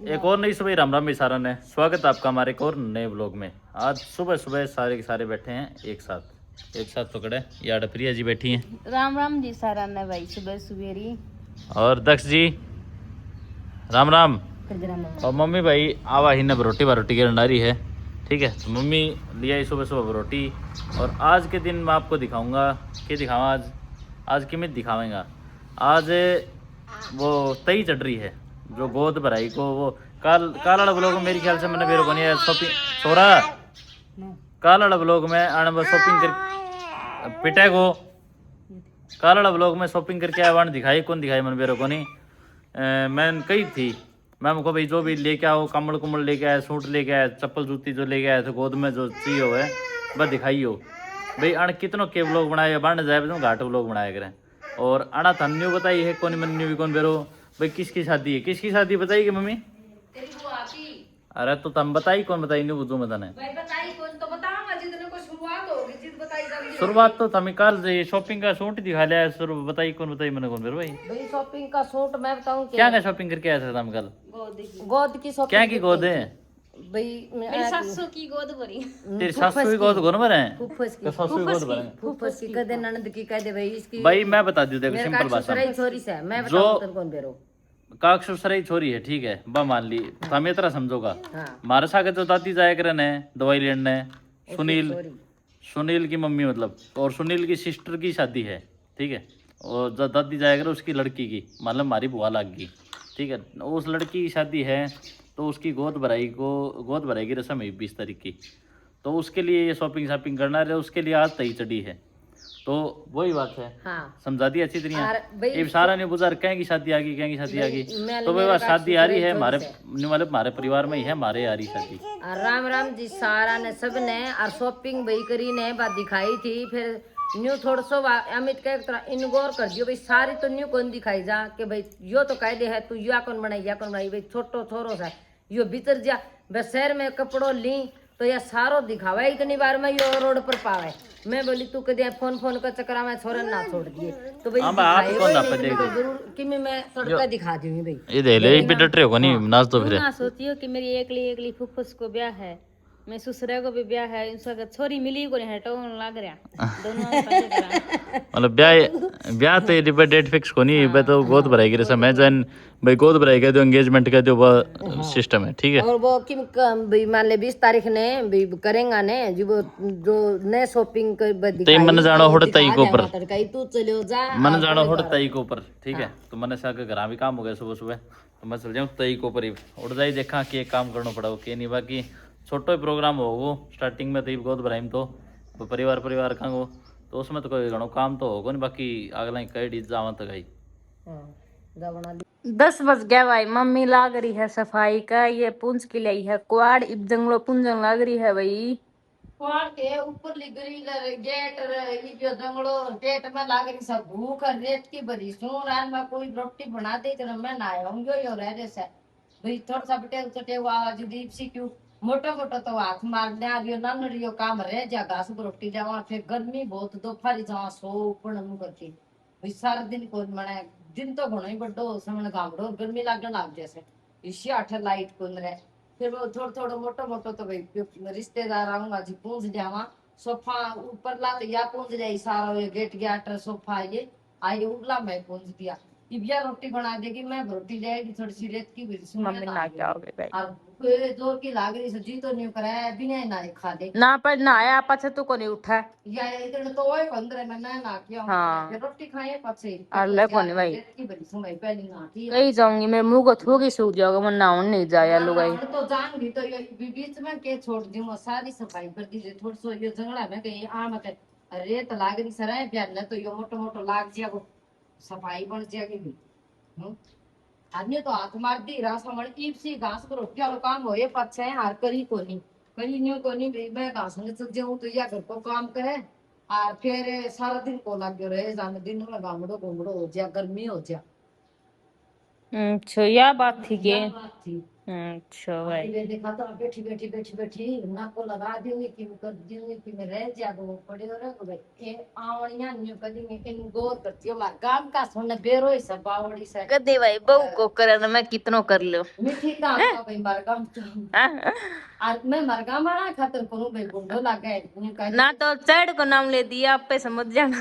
एक और नई सुबह राम राम इशारा ने स्वागत है आपका हमारे एक और नए ब्लॉग में। आज सुबह सुबह सारे के सारे बैठे हैं एक साथ पकड़े। यार प्रिया जी बैठी हैं। राम राम जी सारा ने भाई सुबह सुबेरी और दक्ष जी राम राम। और मम्मी भाई आवा ही न रोटी बारोटी की रंडारी है। ठीक है, तो मम्मी लिया ही सुबह सुबह रोटी। और आज के दिन मैं आपको दिखाऊंगा कि दिखाऊँ आज की मैं दिखाऊंगा। आज वो तई चढ़ रही है जो गोद भराई को वो काला ब्लॉग में मेरे ख्याल से मैंने मेरे को नहीं शॉपिंग छोरा काला ब्लॉग में आने में शॉपिंग कर पिटे को काला ब्लॉग में शॉपिंग करके आया वन दिखाई कौन दिखाई मैंने मेरे को नहीं। मैंने कही थी मैम को भाई जो भी लेके आओ कमल कुमल लेके आए सूट लेके आए चप्पल जूती जो लेके आए थे गोद में जो चाहिए हो है बस दिखाइयो भाई अण कितनों के ब्लॉग बनाए बन जाए तो घाट ब्लॉग बनाया करें। और अणा धन्यू बताई है कौन मन्यू भी कौन बेरो भाई किसकी शादी है किसकी शादी बताइए मम्मी। अरे तो तुम बताई कौन बताई नहीं बुझू मैं तने शुरुआत तो तमी कल शॉपिंग का सूट दिखा लिया बताई कौन बताई मैंने कौन भाई शॉपिंग का सूट मैं बताऊं क्या क्या शॉपिंग करके आया था तुम कल। गोद की शॉपिंग क्या की गोद है भाई मेरी सासू की गोद भरी तेरी सासू की गोद कौन भरे फुफस की सासू की गोद भरे फुफस की कदे ननद की कह दे भाई इसकी भाई मैं बता दूं देखो सिंपल बात है छोरी से मैं बताऊं तेरे कौन बेरो काक्षसराई छोरी है ठीक है बा मान ली तुम इतना समझोगा। हाँ। मारे सागे जो दादी जाया करे ने दवाई लेने सुनील की मम्मी मतलब और सुनील की सिस्टर की शादी है ठीक है। और जो दादी जाया करे उसकी लड़की की मतलब हमारी बुआ लाग गई ठीक है उस लड़की की शादी है तो उसकी गोद भराई की रस्म है 20 तारीख की। तो उसके लिए ये शॉपिंग करना है उसके लिए आज तई चढ़ी है तो वही बात है। हाँ। समझा दी अच्छी तरह सारा नहीं बुझा कहेंगी शादी आ गई तो वही बात शादी आ रही है हमारे परिवार में ही है हमारे आ रही शादी। राम राम जी सारा ने सब ने और शॉपिंग भाई करी ने बात दिखाई थी फिर न्यू थोड़ा सो अमित का एक तरह इनगोर कर दियो भाई सारी तो न्यू कौन दिखाई जा कि भाई यो तो कह दे है तू या कौन बनाई भाई छोटो थोरो सा यो भीतर जा बस शहर में कपड़ो ली तो यह सारो दिखावा इतनी बार में यो रोड पर पावे मैं बोली तू कदे फोन का चक्कर में छोरे ना छोड़ दिए तो भाई जरूर कि मैं तड़का दिखा दूंगी भाई ये दे ले पे डट रहे हो नहीं नाच तो फिर ना सोचियो कि मेरी एकली फुफुस को ब्याह है मैं ससुरे को भी ब्याह है इनसे छोरी मिली को नहीं हटो लग रहा दोनों मतलब ब्याह तो ये डेट फिक्स को नहीं बे तो गोद भराई की रस्म है जन भाई गोद भराई का जो एंगेजमेंट का जो वो सिस्टम है ठीक है। और वो कि भाई मान ले 20 तारीख ने भी करेंगा ने जो नए शॉपिंग ते मन जानो होड़ तई को ऊपर तू चलो जा मन जानो होड़ तई को ऊपर ठीक है। तो मैंने से आके घर भी काम हो गया सुबह सुबह तो मैं चल जाऊँ तई को ऊपर ही उड़ जाई देखा कि काम करना पड़ा के नहीं बाकी छोटो ही प्रोग्राम हो वो स्टार्टिंग में तो गोद भराई तो परिवार का वो तो उसमें तो कोई घणो काम तो होगा नहीं बाकी अगला कई डीज जावा तो गई 10 बज गया भाई मम्मी लाग रही है सफाई का ये पूंछ की लाई है क्वाड इब जंगलो पुंजन लाग रही है भाई क्वाड के ऊपर ग्रिल गेट जो जंगलो गेट में लाग रही सब भूख रेत की भरी सो रान में कोई रोटी बना दे तो मैं ना आऊंगी यो रह जैसे भाई थोड़ा सा बटे आवाज दीप सी क्यों मोटो तो हाथ मार दे आगे नन रियो काम रह जा घास पर रोटी जावा फिर गर्मी बहुत दोपहरी जावा सो ऊपर नु करके भाई सारा दिन कौन मने दिन तो घणो ही बड़ो समण गामड़ो गर्मी लागण लाग जैसे इसी 8 लाइट कोन रे फिर वो थोड़ो मोटो तो भाई रिश्तेदार आऊंगा जी पूछ जावा सोफा ऊपर ला या पूछ जाई सारा ये गेट गेट सोफा ये आई उगला मैं पूछ दिया इबिया रोटी बना देगी मैं रोटी जाएगी थोड़ी सी रेत की भी मम्मी ना क्या हो गई भाई और जोर की लाग रही सब्जी तो नहीं कराया बिना ना खा दे ना पर ना आया पाछे तू को नहीं उठा या इधर तो ओए 15 में ना किया हाँ रोटी खाए पाछे अल्ले को नहीं भाई की बड़ी सुनाई पहली ना की कहीं जाऊंगी मेरे मुंह को थूकी सूख जाओगे मैं नाउन नहीं जाया लुगाई तो जान भी तो ये बीच में के छोड़ दूं सारी सफाई कर दी थोड़ा सो ये जंगला में कहीं आ मत अरे तो लाग रही सराय प्यार न तो यो मोटो लाग जिया को सफाई बन जाएगी भी आदमी तो हाथ मार दी रासा मण ईप सी घास को रोटी वालो काम होए पाछे हार करी कोनी मैं घास ने चल जाऊं तो या घर को काम करे और फिर सारा दिन को लग रहे जाने दिन में गामड़ो घूमड़ो हो जा गर्मी हो जा अच्छा या बात थी के अच्छा आधी भाई। वे देखा तो बैठी बैठी बैठी बैठी नाक को लगा दूंगी कि मैं कर दूंगी कि मैं रह जाऊंगा वो पड़े हो रहा भाई ये आवड़ियां न्यू कदी मैं इन गौर करती हूँ मार काम का सुन बेरो ही सब बावड़ी से कदे भाई बहू को करे तो मैं कितनो कर लो। मीठी काम का भाई मार काम तो आज मैं मर गा मारा खातर करूं भाई गुंडो लागे न्यू कह ना तो चढ़ को नाम ले दिया आप पे समझ जाना।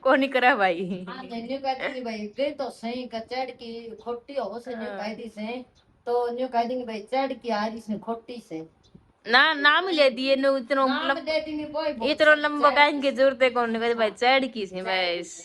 को नहीं करा भाई। हाँ न्यू कहती नहीं भाई गई तो सही कचड़ की खोटी हो से न्यू कह दी से तो न्यू कह देंगे भाई चढ़ की आ रही से खोटी से ना नाम ले दिए नो इतनो नाम दे देंगे कोई बोल इतनो लंबा कहने की जरूरत है कौन नहीं भाई चढ़ की से बस।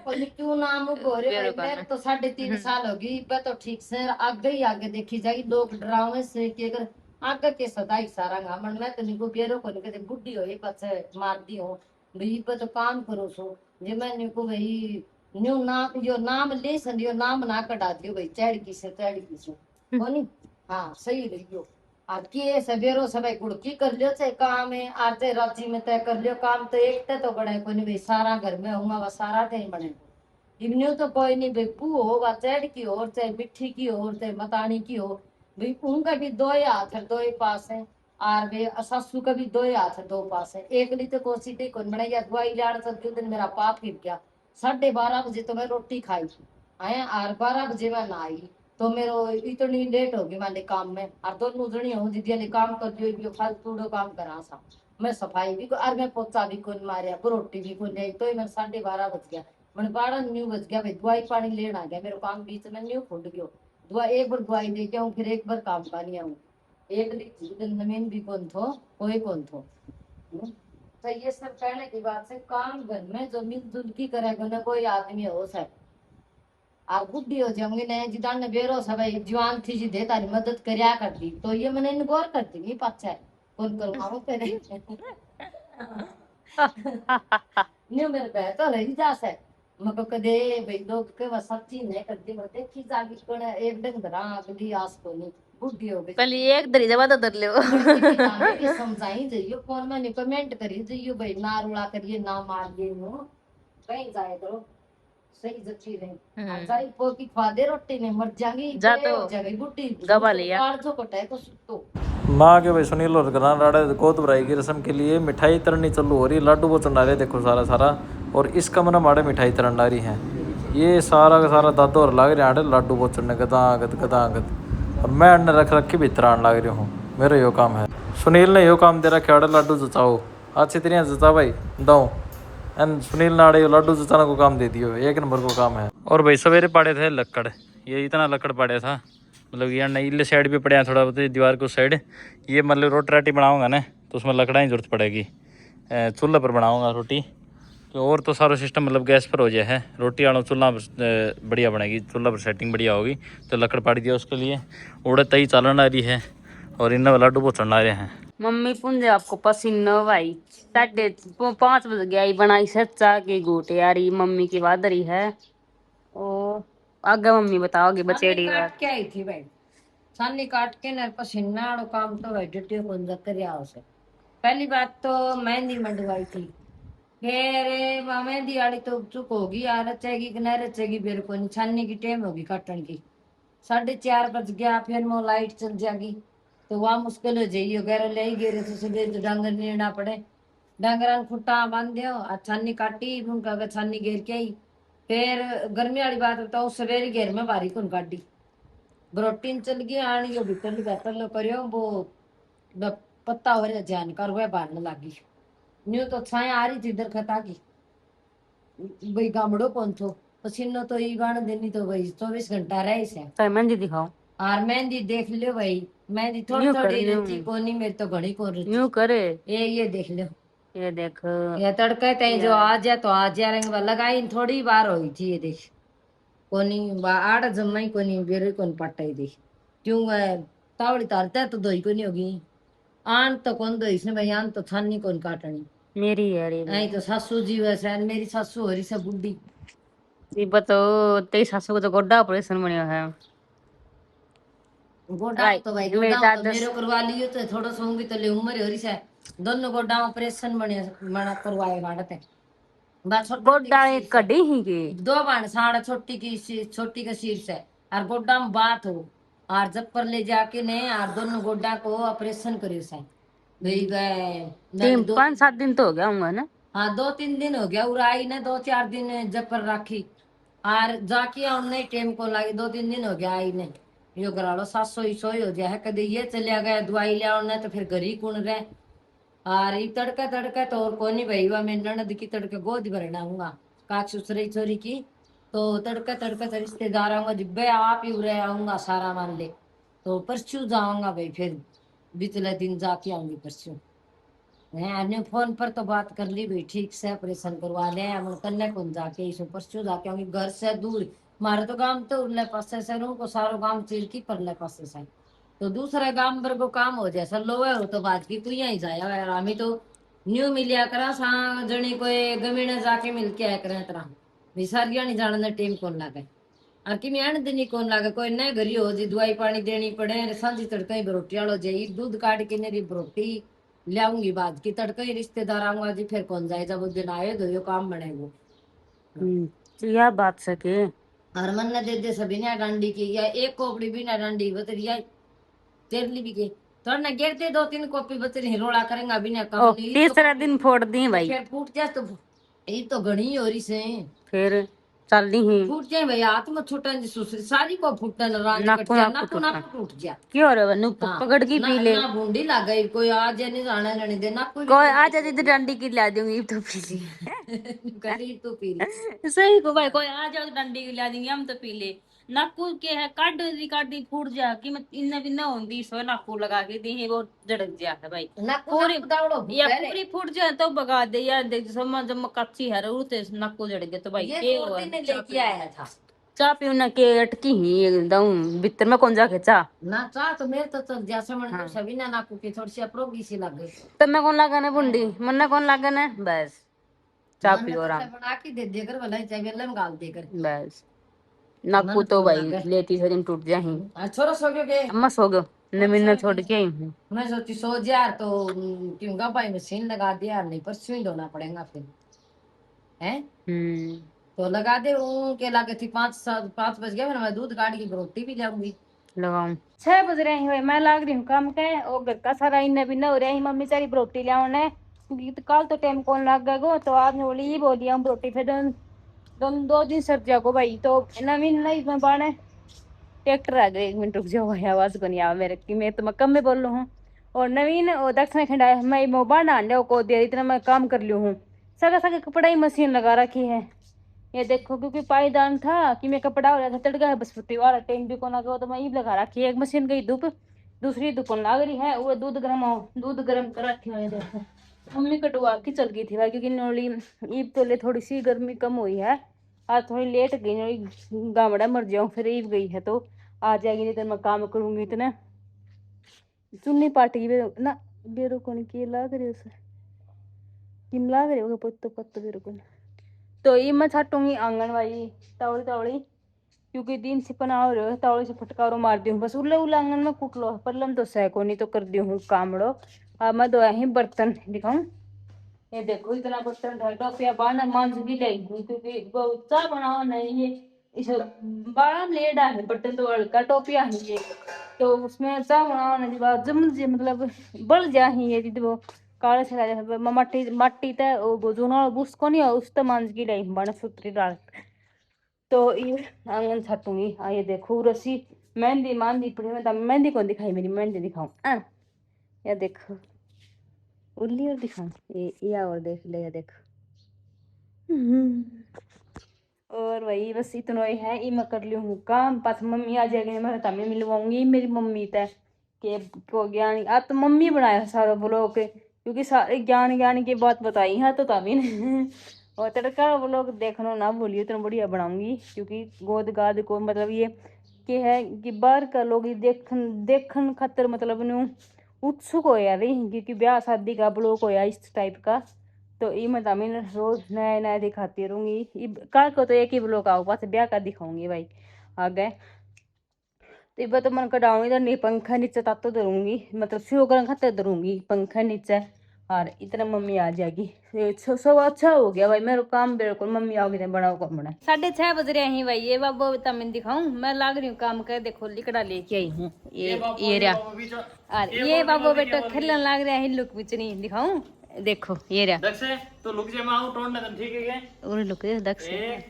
बोले क्यों नाम गोरे भाई मेरे तो 3.5 साल होगी पर तो ठीक से आगे ही आगे देखी जाएगी लोग डरावे से कि अगर आगे के सदाई सारा गामन में तो निको बेरो को निके बुड्ढी होई पछे मार दी हो भाई पर तो काम करो सो जे मैं निको भाई न्यू नाम यो नाम ले संदियो नाम ना कटा दियो भाई चढ़ की से कोनी हाँ सही रहियो आ के सवेरो सब गुड़की कर लियो चाहे काम है आते राजी में तय कर लियो काम तो एक तो बड़े कोई नहीं भाई सारा घर में होगा वह सारा थे बने इन्हें तो कोई नहीं भाई पू हो वा चढ़ की और चाहे मिट्टी की और चाहे मतानी की हो भाई उनका भी दो ही हाथ है दो ही पास है और वे सासू का भी दो ही हाथ है दो पास है एक ली तो कोसी थी कौन बनाई या दवाई लाड़ सकती दिन मेरा पाप गिर गया 12:30 बजे तो मैं रोटी खाई आए और 12 बजे मैं नहाई तो मेरो इतनी लेट होगी मैंने काम में और दोनों जनी हूँ दीदी ने काम कर दियो फालतू काम करा सा मैं सफाई भी और मैं पोचा भी कौन मारिया रोटी भी कौन नहीं तो मैं 12:30 बज गया मैंने 12 बज गया भाई दवाई पानी लेना आ गया मेरे काम बीच में न्यू फुट गयो दवा एक बार दवाई दे के आऊँ फिर एक बार काम का नहीं आऊँ एक दिन जमीन भी कौन थो कोई कौन थो तो ये सब कहने की बात से काम घर में जो मिलजुल की करेगा ना कोई आदमी हो सके आप बुद्धि हो जाऊंगी ने जिदान ने बेरो सब जवान थी जी दे तारी मदद करया करती तो ये मैंने इन गौर करती नहीं पाछा कौन करूँ तेरे न्यू मेरे पे तो रही जा से मको कदे भाई लोग के वह सच्ची नहीं करती मैं देखी जागी कोण एक डंग धरा कदी आस को नहीं बुद्धि हो गई पहले एक दरी जवा तो दर ले कि समझाई जाइयो कौन मैंने कमेंट करी जाइयो भाई ना रुला करिए ना मारिए नो कहीं जाए करो सही जच्ची रहे जाई पो की खवा दे रोटी ने मर जाएगी जा तो हो जाएगी बुड्ढी गवा लिया काल जो कटे तो सुतो माँ के भाई सुनील और गरान राड़े गोद भराई की रस्म के लिए मिठाई तरनी चालू हो रही, लाडू वो चढ़ा रहे देखो सारा सारा। और इस कमरे माड़े मिठाई तरन रही है, ये सारा का सारा दादो और लाग रहे हैं लाडू वो चढ़ने गदागद गदागद। और मैं अन्य रख रख के भीतर आने लग रही हूँ, मेरा यो काम है। सुनील ने यो काम दे रखे आड़े लाडू जचाओ, अच्छी तरह जचा भाई दो एन सुनील ने आड़े लाडू जचाने को काम दे दियो, एक नंबर को काम है। और भाई सवेरे पड़े थे लक्कड़, ये इतना लक्कड़ पड़े था मतलब यार नहीं इले साइड भी पड़े हैं थोड़ा बहुत दीवार को साइड। ये मतलब रोटी राटी बनाऊंगा ना तो उसमें लकड़ा ही जरूरत पड़ेगी, चूल्हे पर बनाऊंगा रोटी तो और तो सारा सिस्टम मतलब गैस पर हो जाए है। रोटी वालों चूल्हा बढ़िया बनेगी, चूल्हा पर सेटिंग बढ़िया होगी तो लकड़ पाड़ी दिया उसके लिए। उड़े तई चालन आ रही है और इन लाडू पोचन ला रहे हैं। मम्मी पुंजे आपको पसीना भाई 5:30 बज गया बनाई सच्चा की गोटे यारी मम्मी की बादरी है। ओ आगे मम्मी बताओगे बचेड़ी काट बात के आई थी भाई सानी काट के न पसीना वाला काम तो भाई डटे को अंदर कर उसे। पहली बात तो मेहंदी मंडवाई थी, फिर मेहंदी वाली तो चुप होगी आ रचेगी कि नहीं रचेगी मेरे को निछानने की टाइम होगी काटन की 4:30 बज गया। फिर वो लाइट चल जाएगी तो वहाँ मुश्किल हो जाएगी वगैरह ले गए तो सुबह तो डांगर लेना पड़े, डांगरा खुट्टा बांध दियो छानी काटी उनका छानी घेर के आई। फिर गर्मी वाली बात बताओ सवेरे घेर में बारी कौन काटी ब्रोटीन चल गई आनी जो भीतर बेहतर लो करियो वो पत्ता हो रहा जान कर वह बारने लगी न्यू तो छाया आ रही थी इधर खता की भाई गामड़ो कौन थो पसीनो तो ये गाने देनी तो भाई 24 घंटा रहे से। तो मेहंदी दिखाओ और मेहंदी देख लियो भाई मेहंदी थोड़ी थोड़ी रहती कोनी मेरी तो घड़ी को यूं करे ये देख लियो ये देखो ये तड़के तय जो आ जाए तो आ जा रंग लगाई थोड़ी बार हुई थी ये देख कोनी आड़ जमाई कोनी बेरे कोन पटाई देख क्यों तावड़ी तारते तो दोई कोनी होगी आन तो कौन दो इसने भाई आन तो छानी कौन काटनी मेरी यारी नहीं तो सासू जी वैसे मेरी सासू हो रही सब बुढ़ी ये बताओ तेरी सासू को तो गोड्डा ऑपरेशन बनिया है गोडा तो भाई गोडा तो मेरे करवा लियो तो थोड़ा सा होंगी तो ले उम्र हो रही से दोनों गोडा ऑपरेशन बना करवाए गाड़ते बस गोड्डा एक कड़ी ही के दो बाण साड़ा छोटी का शीर्ष है और गोड्डा में बात हो और जब पर ले जाके ने और दोनों गोड्डा को ऑपरेशन करे से भाई गए तीन दो 5-7 दिन तो हो गया होगा ना। हाँ 2-3 दिन हो गया उराई ने 2-4 दिन जब पर राखी और जाके उन्हें टेम को लगी 2-3 दिन हो गया आई ने यो करा लो 700 ही हो जाए है कभी ये चलिया गया दवाई लिया उन्हें तो फिर घर ही कौन रहे और ये तड़का तड़का तो और कौन नहीं भाई मैं ननद की तड़के गोद भरना हूँगा काक सुसरी छोरी की तो तड़का तड़का तो रिश्तेदार आऊंगा जिब्बे आप ही उरे आऊंगा सारा मान ले तो परसों जाऊंगा भाई फिर बीतले दिन जाके आऊंगी परसों है फोन पर तो बात कर ली भाई ठीक से ऑपरेशन करवा ले हम कन्या कौन जाके इस परसों जाके आऊंगी घर से दूर मारे तो गांव तो उरले पासे से रहूं को सारो गांव चिर की परले पासे से तो दूसरे गांव पर को काम हो जाए लो है तो बात की तू यहीं जाया यार हमी तो न्यू मिलिया करा सा जनी कोई गमीने जाके मिल के आया करें तरह विसारिया नहीं जानने टीम कौन लागे और कि मैं दिन ही कौन लागे कोई नए घरी हो जी दवाई पानी देनी पड़े सांझी तड़का ही रोटी वालो जाई दूध काट के मेरी रोटी लाऊंगी बाद की तड़का ही रिश्तेदार आऊंगा जी फिर कौन जाए जब उस दिन आए तो यो काम बनेगो तो यह बात सके और मन ने दे सभी ने डांडी की या एक कोपड़ी भी ना डांडी बतरिया तेरली भी के थोड़ा ना गिरते 2-3 कॉपी बतरी रोड़ा करेंगे अभी ना ओ काम नहीं तीसरा दिन फोड़ दी भाई। फिर फूट जाए तो ये तो घनी हो रही से फिर चल दी ही फूट जाए भाई हाथ में छूटा जी सुसरी सारी को फूटन रानी नाकू कट जाए नाकू नाकू नाकू टूट जाए क्यों रे बनु हाँ, पकड़ की ना पी ले ना बूंदी लग गई कोई आज नहीं जाना जाने दे ना कोई कोई आज आज इधर डंडी की ला दूंगी तो पी ली कली तू पी ले सही को भाई कोई आ जाओ डंडी की ला देंगे हम तो पी ले। नाकू के है काटी फूट जा कि मैं इन्ना भी ना होंगी सो नाकू लगा के दी है वो झड़क जा है भाई नाकू पूरी नाकू दावड़ो या पहले पूरी फूट जाए तो भगा दे यार देख समझ जब कच्ची है उते नाकू झड़ गए तो भाई ये के 2 दिन लेके आया था चा पीऊ ना के अटकी ही एकदम भीतर में कौन जाके चा ना चाह तो मेरे तो चल जैसे मन तो सभी ना नाकू की थोड़ी सी अप्रोगी सी लग गई तब मैं कौन लागन है बुंडी मन कौन लागन है बस चा मन पियो तो आराम सब बना के दे देकर भला चाय वेला में गाल देकर बस नाकू तो भाई लेती से दिन टूट जा ही छोरा सो गयो के अम्मा सो गयो नमीन ने छोड़ के आई हूँ। मैं सोची सो जा तो क्योंगा भाई मशीन लगा दिया नहीं पर सुई धोना पड़ेगा फिर हैं तो लगा दे के लागे थी 5 बज गया मैं दूध काट की रोटी भी लाऊंगी लगाऊं 6 बज रहे हैं मैं लाग रही हूँ काम के और घर का सारा इन्हें भी न हो रहा है मम्मी सारी रोटी लाने क्योंकि कल तो टाइम कौन लग गया तो आज बोली बोली हम रोटी फिर दोन 2 दिन सर्दियों को भाई तो नवीन नहीं मैं बाने ट्रैक्टर आ गए 1 मिनट रुक जाओ भाई आवाज को नहीं आ मेरे की मैं तो मैं कम में बोल रहा हूँ और नवीन और दक्षिण खंडा मैं मोबाइल आने को दे इतना मैं काम कर लियो हूँ सगा सगा कपड़ा ही मशीन लगा रखी है ये देखो क्योंकि पायदान था कि मैं कपड़ा हो रहा था तड़का है बसपति वाला टाइम भी कोना गया तो मैं ईब लगा रखी है एक मशीन गई धूप दूसरी दुकान लाग रही है वो दूध गर्म कर रखी है देखो मम्मी कटवा की चल गई थी भाई क्योंकि नोली ईब तो ले थोड़ी सी गर्मी कम हुई है आज थोड़ी लेट गई नोली गावड़ा मर जाऊँ फिर ईब गई है तो आ जाएगी नहीं तो मैं काम करूंगी इतना चुन्नी पाटी ना बेरो कौन की लाग रही उसे किम लाग रही होगा पत्तो बेरो कौन तो ये मैं छाटूंगी आंगनबाड़ी तावड़ी तावड़ी क्योंकि दिन से पना हो रहे हो तावड़ी से फटकारो मार दी हूँ बस उल्ले उल्ले आंगन में कूट लो पल्लम तो सैको नहीं तो कर दी हूँ कामड़ो अब मैं धोया ही बर्तन दिखाऊं ये देखो इतना बर्तन ढाई पे बाना मांझ भी लाई हूँ क्योंकि चाय बनाओ नहीं ये इस बड़ा लेडा है बर्तन तो हल्का टोपिया है ये तो उसमें चाय बनाओ नहीं बात जम मतलब बढ़ जा ही ये वो काले से राजा मट्टी ते वो जोना बुसको नहीं उस तो मांझ की लाई बना सूत्री डाल तो ये आंगन छाटूंगी ये देखो रस्सी मेहंदी मांदी पड़ी मैं मेहंदी कौन दिखाई मेरी मेहंदी दिखाऊं या देखो उल्ली और दिखाऊं ये और देख ले ये देखो और वही बस इतना ही है ये मैं कर ली हूँ काम पास मम्मी आ जाएगी मैं तमें मिलवाऊंगी मेरी मम्मी तय के को ज्ञान अब तो मम्मी बनाया सारा ब्लॉग क्योंकि सारे ज्ञान की बात बताई है तो तभी और तड़का ब्लॉग देखना ना भूलिए तो बढ़िया बनाऊंगी क्योंकि गोद गाद को मतलब ये कि है कि बाहर का लोग देखन खातर मतलब नु उत्सुक हो यार क्योंकि ब्याह शादी का ब्लॉग होया इस टाइप का तो ये मैं तमिल रोज नया नया दिखाती रहूंगी कल को तो एक ही ब्लॉग आओ बस ब्याह का दिखाऊंगी भाई आगे तो इब तो मन कटाऊंगी तो नहीं पंखा नीचे तातो धरूंगी मतलब शुरू करने खाते धरूंगी पंखा नीचे और इतना मम्मी आ जाएगी सब अच्छा हो गया भाई। मेरा काम बिल्कुल मम्मी आओगी तो बनाओ कम बना। 6:30 बज रहे हैं भाई। ये बाबू मैं दिखाऊं, मैं लाग रही हूँ काम कर। देखो लिकड़ा लेके आई हूँ ये रहा। और ये बाबू बेटा खेलने लाग रहा है लुक बिचनी दिखाऊं। देखो ये रहा। दक्ष तो लुक जे मैं आऊं तोड़ने तुम ठीक है और लुक दे दक्ष 1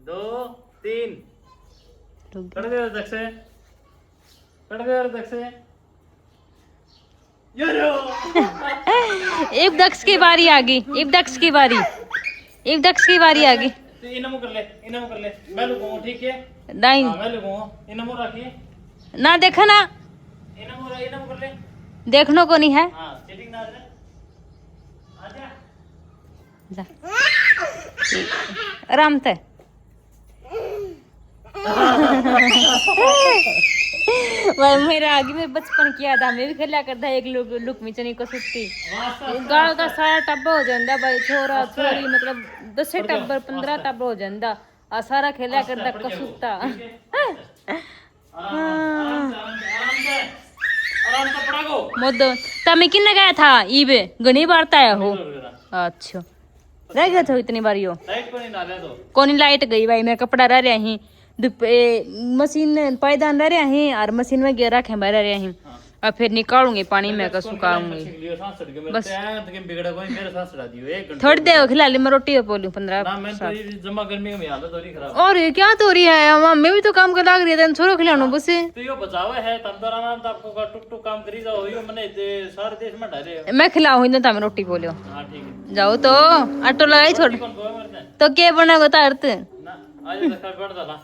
2 3 कर दे दक्ष कर दे दक्ष यारो एक दक्ष की बारी आ गई। एक दक्ष की बारी आ गई। तो इनमो कर ले मैं लुकूंगा ठीक है। नहीं हां मैं लुकूंगा इनमो रखिए ना देखा ना इनमो कर ले देखने को नहीं है। हां सेटिंग ना आजा जा आराम से भाई मेरा आगे में बचपन किया था। मैं भी खेला करता एक लुक मिचनी को सुस्ती गाँव का सारा टब्बा हो जाता भाई। छोरा छोरी मतलब 10 टब्बर 15 टब्बर हो जाता और सारा खेला करता कसुत्ता। आराम से पड़ागो मोदो तमे किन्ने गया था ईबे घनी बार ताया हो। अच्छा रह गया था इतनी बारी हो। लाइट को नहीं डाले तो कोनी लाइट गई भाई। मैं कपड़ा रह रहा ही मशीन पायदान रह रहा ही और मशीन में गिर रखे मैं रह रहा ही और फिर निकालूंगी पानी में का सुखाऊंगी बस। थोड़ी देर खिला ली मैं रोटी बोलूं 15 जमा गर्मी में हालत हो रही खराब। और ये क्या तो रही है मम्मी भी तो काम कर लाग रही है छोरो खिलानो बस। तो यो बचावे है तम तो आराम से आपको टुक टुक काम करी जाओ यो मने सारे देश में डाले। मैं खिलाऊं इतना तमे रोटी बोलियो। हां ठीक है जाओ तो ऑटो लगाई थोड़ी कौन को मरते तो क्या बना बता अर्थ ना आज तक बैठ जाला